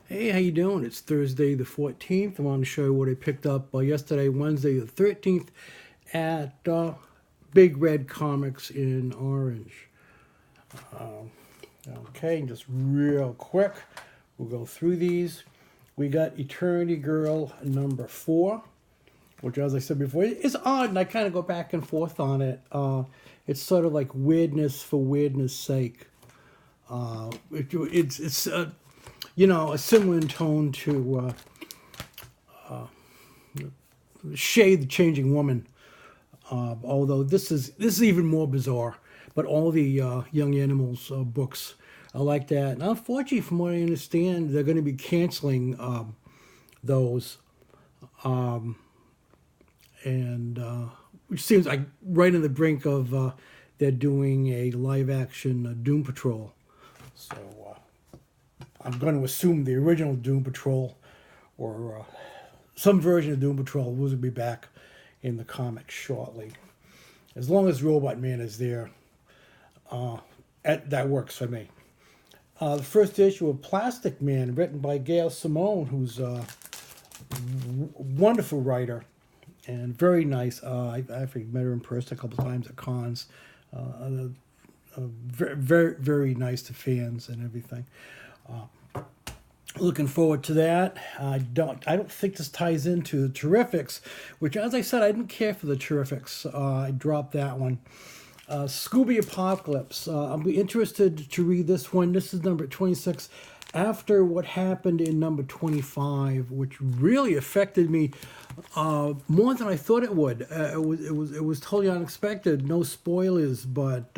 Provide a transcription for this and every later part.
Hey, how you doing? It's Thursday the 14th. I want to show you what I picked up yesterday, Wednesday the 13th, at Big Red Comics in Orange. Okay, just real quick, we'll go through these. We got Eternity Girl number 4, which, as I said before, is odd, and I kind of go back and forth on it. It's sort of like weirdness for weirdness sake. It's a similar in tone to Shade the Changing Woman. Although this is even more bizarre. But all the Young Animals books are like that. And unfortunately, from what I understand, they're going to be canceling those. And which seems like right on the brink of they're doing a live action Doom Patrol. So I'm going to assume the original Doom Patrol or some version of Doom Patrol will be back in the comics shortly. As long as Robot Man is there, that works for me. The first issue of Plastic Man, written by Gail Simone, who's a wonderful writer and very nice. I've actually met her in person a couple times at cons. Very, very, very nice to fans and everything. Looking forward to that. I don't think this ties into the Terrifics, which, as I said, I didn't care for the Terrifics. I dropped that one. Scooby Apocalypse. I'll be interested to read this one. This is number 26. After what happened in number 25, which really affected me more than I thought it would. It was totally unexpected. No spoilers, but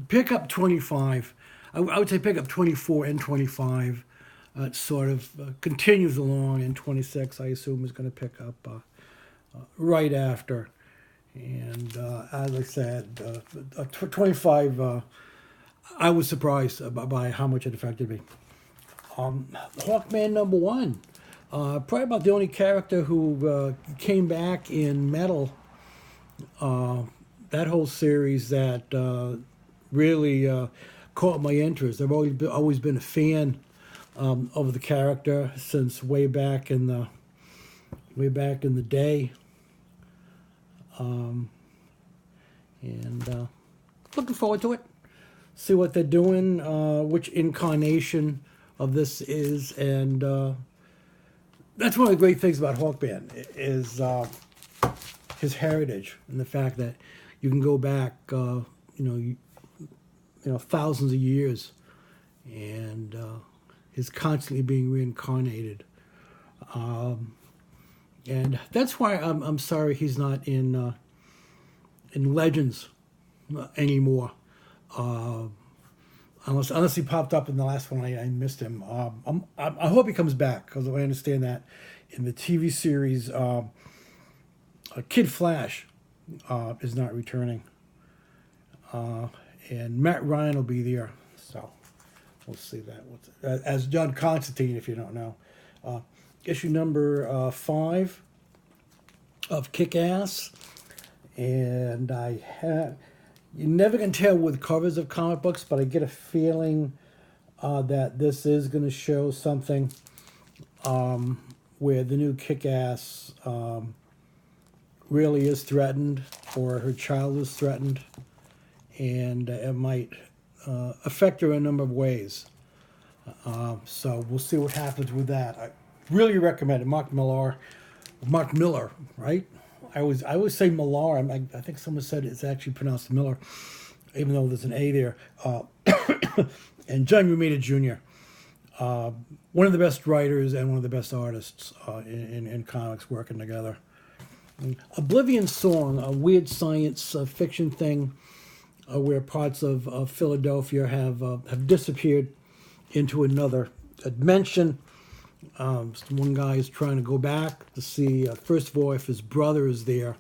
pick up 25. I would say pick up 24 and 25. It sort of continues along, and 26, I assume, is going to pick up right after. And as I said, 25, I was surprised by how much it affected me. Hawkman number 1. Probably about the only character who came back in Metal. That whole series that really caught my interest. I've always been a fan of the character since way back in the day, and looking forward to it. See what they're doing, which incarnation of this is, and that's one of the great things about Hawkman is his heritage and the fact that you can go back, thousands of years, and is constantly being reincarnated. And that's why I'm sorry he's not in Legends anymore. Unless he popped up in the last one, I missed him. I hope he comes back, because I understand that in the TV series, Kid Flash is not returning. And Matt Ryan will be there, so we'll see that. As John Constantine, if you don't know. Issue number 5 of Kick-Ass. And you never can tell with covers of comic books, but I get a feeling that this is going to show something where the new Kick-Ass really is threatened, or her child is threatened, and it might affect her in a number of ways. So we'll see what happens with that. I really recommend it. Mark Miller, right? I always say Millar. I think someone said it's actually pronounced Miller, even though there's an A there. And John Romita Jr., one of the best writers and one of the best artists in comics working together. Oblivion Song, a weird science fiction thing where parts of Philadelphia have disappeared into another dimension. One guy is trying to go back to see, first of all, if his brother is there,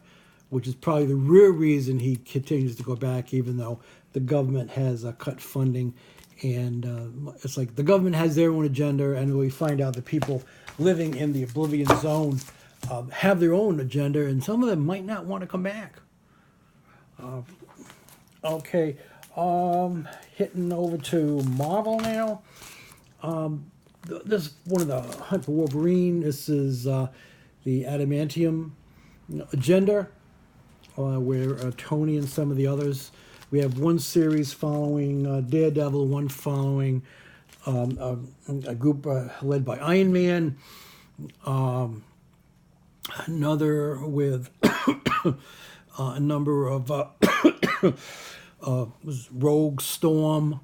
which is probably the real reason he continues to go back, even though the government has cut funding. And it's like the government has their own agenda, and we find out the people living in the Oblivion Zone have their own agenda, and some of them might not want to come back. Okay. Hitting over to Marvel now. This is one of the Hunt for Wolverine. This is the Adamantium Agenda, where Tony and some of the others. We have one series following Daredevil, one following a group led by Iron Man, another with a number of Rogue, Storm,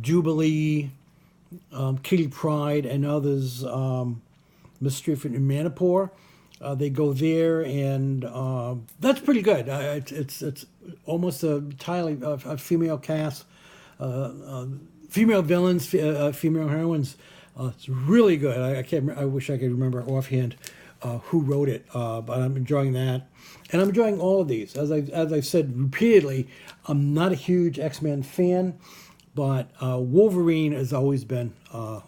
Jubilee, Kitty Pryde, and others, Mischief and Manipur. They go there, and that's pretty good. It's almost entirely a female cast, female villains, female heroines. It's really good. I can't. I wish I could remember offhand who wrote it, but I'm enjoying that, and I'm enjoying all of these. As I've said repeatedly, I'm not a huge X-Men fan, but Wolverine has always been, a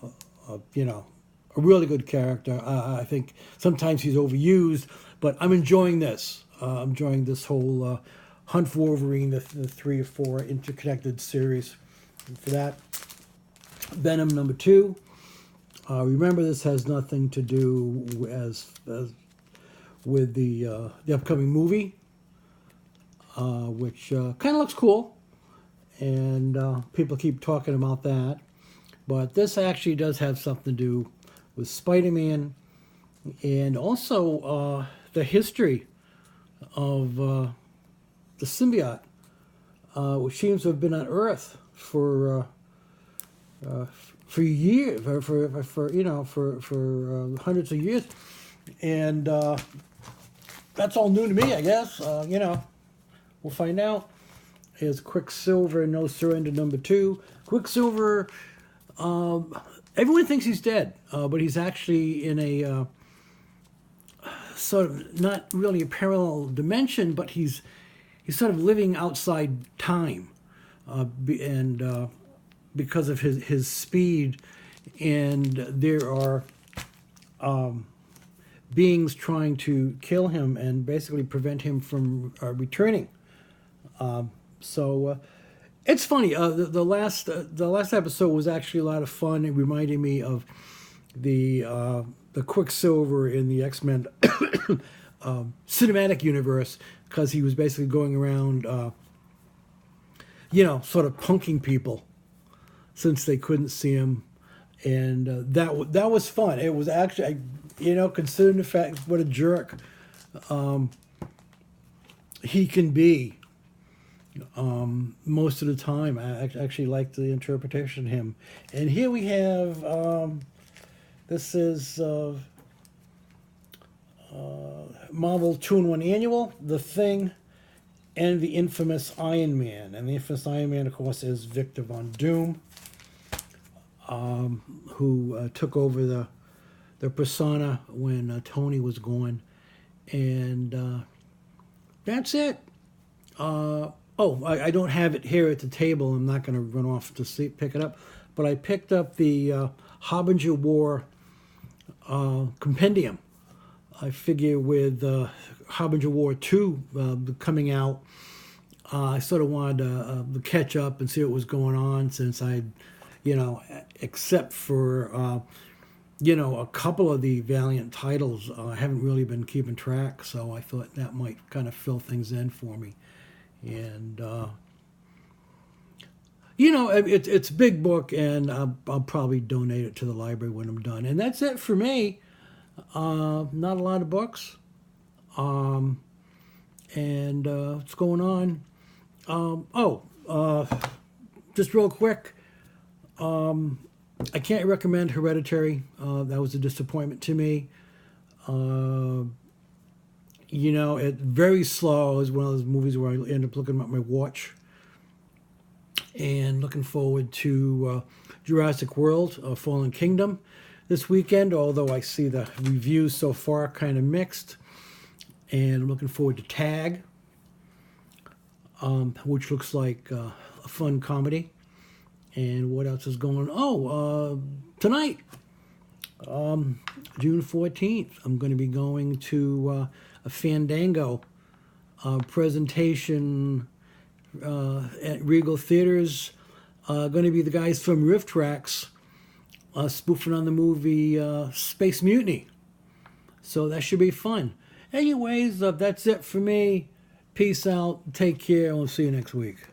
really good character. I think sometimes he's overused, but I'm enjoying this. I'm enjoying this whole Hunt for Wolverine, the 3 or 4 interconnected series. And for that, Venom #2. Remember, this has nothing to do with the upcoming movie, which kind of looks cool, and people keep talking about that. But this actually does have something to do with Spider-Man, and also the history of the symbiote, which seems to have been on Earth for years, for hundreds of years, and that's all new to me, I guess. We'll find out. Is Quicksilver No Surrender #2. Quicksilver, everyone thinks he's dead, but he's actually in a sort of not really a parallel dimension, but he's sort of living outside time, and because of his speed, and there are beings trying to kill him and basically prevent him from returning. So it's funny. The last episode was actually a lot of fun. It reminded me of the Quicksilver in the X-Men cinematic universe, because he was basically going around, sort of punking people since they couldn't see him, and that was fun. It was actually, considering the fact what a jerk he can be. Most of the time, I actually like the interpretation of him. And here we have, this is Marvel 2-in-1 Annual, The Thing, and the infamous Iron Man. And the infamous Iron Man, of course, is Victor Von Doom, who took over the persona when Tony was gone. And that's it. I don't have it here at the table. I'm not going to run off to pick it up. But I picked up the Harbinger War compendium. I figure with Harbinger War 2 coming out, I sort of wanted to catch up and see what was going on, since except for, a couple of the Valiant titles, I haven't really been keeping track. So I thought that might kind of fill things in for me. And, it's a big book, and I'll probably donate it to the library when I'm done. And that's it for me. Not a lot of books. And what's going on? Just real quick. I can't recommend Hereditary. That was a disappointment to me. It's very slow. It's one of those movies where I end up looking at my watch and looking forward to Jurassic World, Fallen Kingdom this weekend, although I see the reviews so far kind of mixed. And I'm looking forward to Tag, which looks like a fun comedy. And what else is going on? Tonight, June 14th, I'm going to be going to a Fandango presentation at Regal Theaters. Going to be the guys from Riff Tracks spoofing on the movie Space Mutiny. So that should be fun. Anyways, that's it for me. Peace out. Take care. And we'll see you next week.